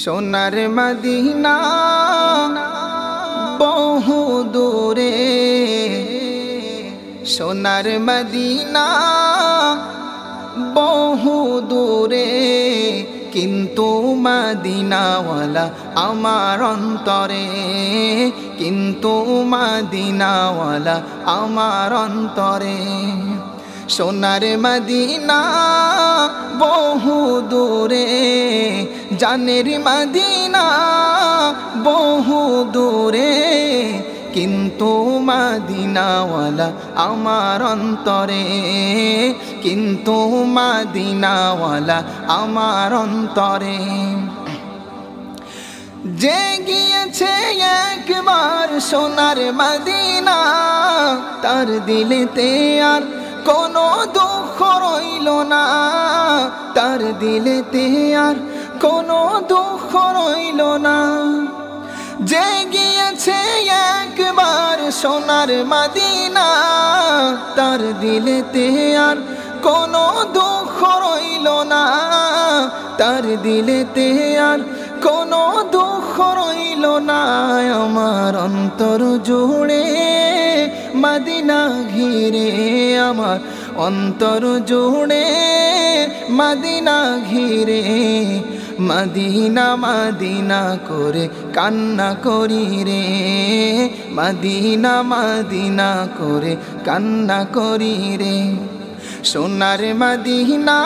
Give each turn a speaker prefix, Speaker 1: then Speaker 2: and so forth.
Speaker 1: সোনার মদিনা বহু দূরে, সোনার মদিনা বহু দূরে, কিন্তু মদিনাওয়ালা আমার অন্তরে, কিন্তু মদিনাওয়ালা আমার অন্তরে। সোনার মদিনা বহু দূরে, জানের মদিনা বহু দূরে, কিন্তু মদিনাওয়ালা আমার অন্তরে, কিন্তু মদিনাওয়ালা আমার অন্তরে। যে গিয়েছে একবার সোনার মদিনা, তার দিলেতে আর কোনো দুঃখ রইল না, তার দিলেতে আর কোনো দুঃখ রইল না। যে গিয়েছে একবার সোনার মদিনা, তার দিলেতে আর কোনো দুঃখ রইল না, তার দিলেতে আর কোনো দুঃখ রইল না। আমার অন্তর জুড়ে মদিনা ঘিরে, আমার অন্তর জুড়ে মদিনা ঘিরে, মদিনা মদিনা করে কান্না করি রে, মদিনা মদিনা করে কান্না করি রে। সোনার মদিনা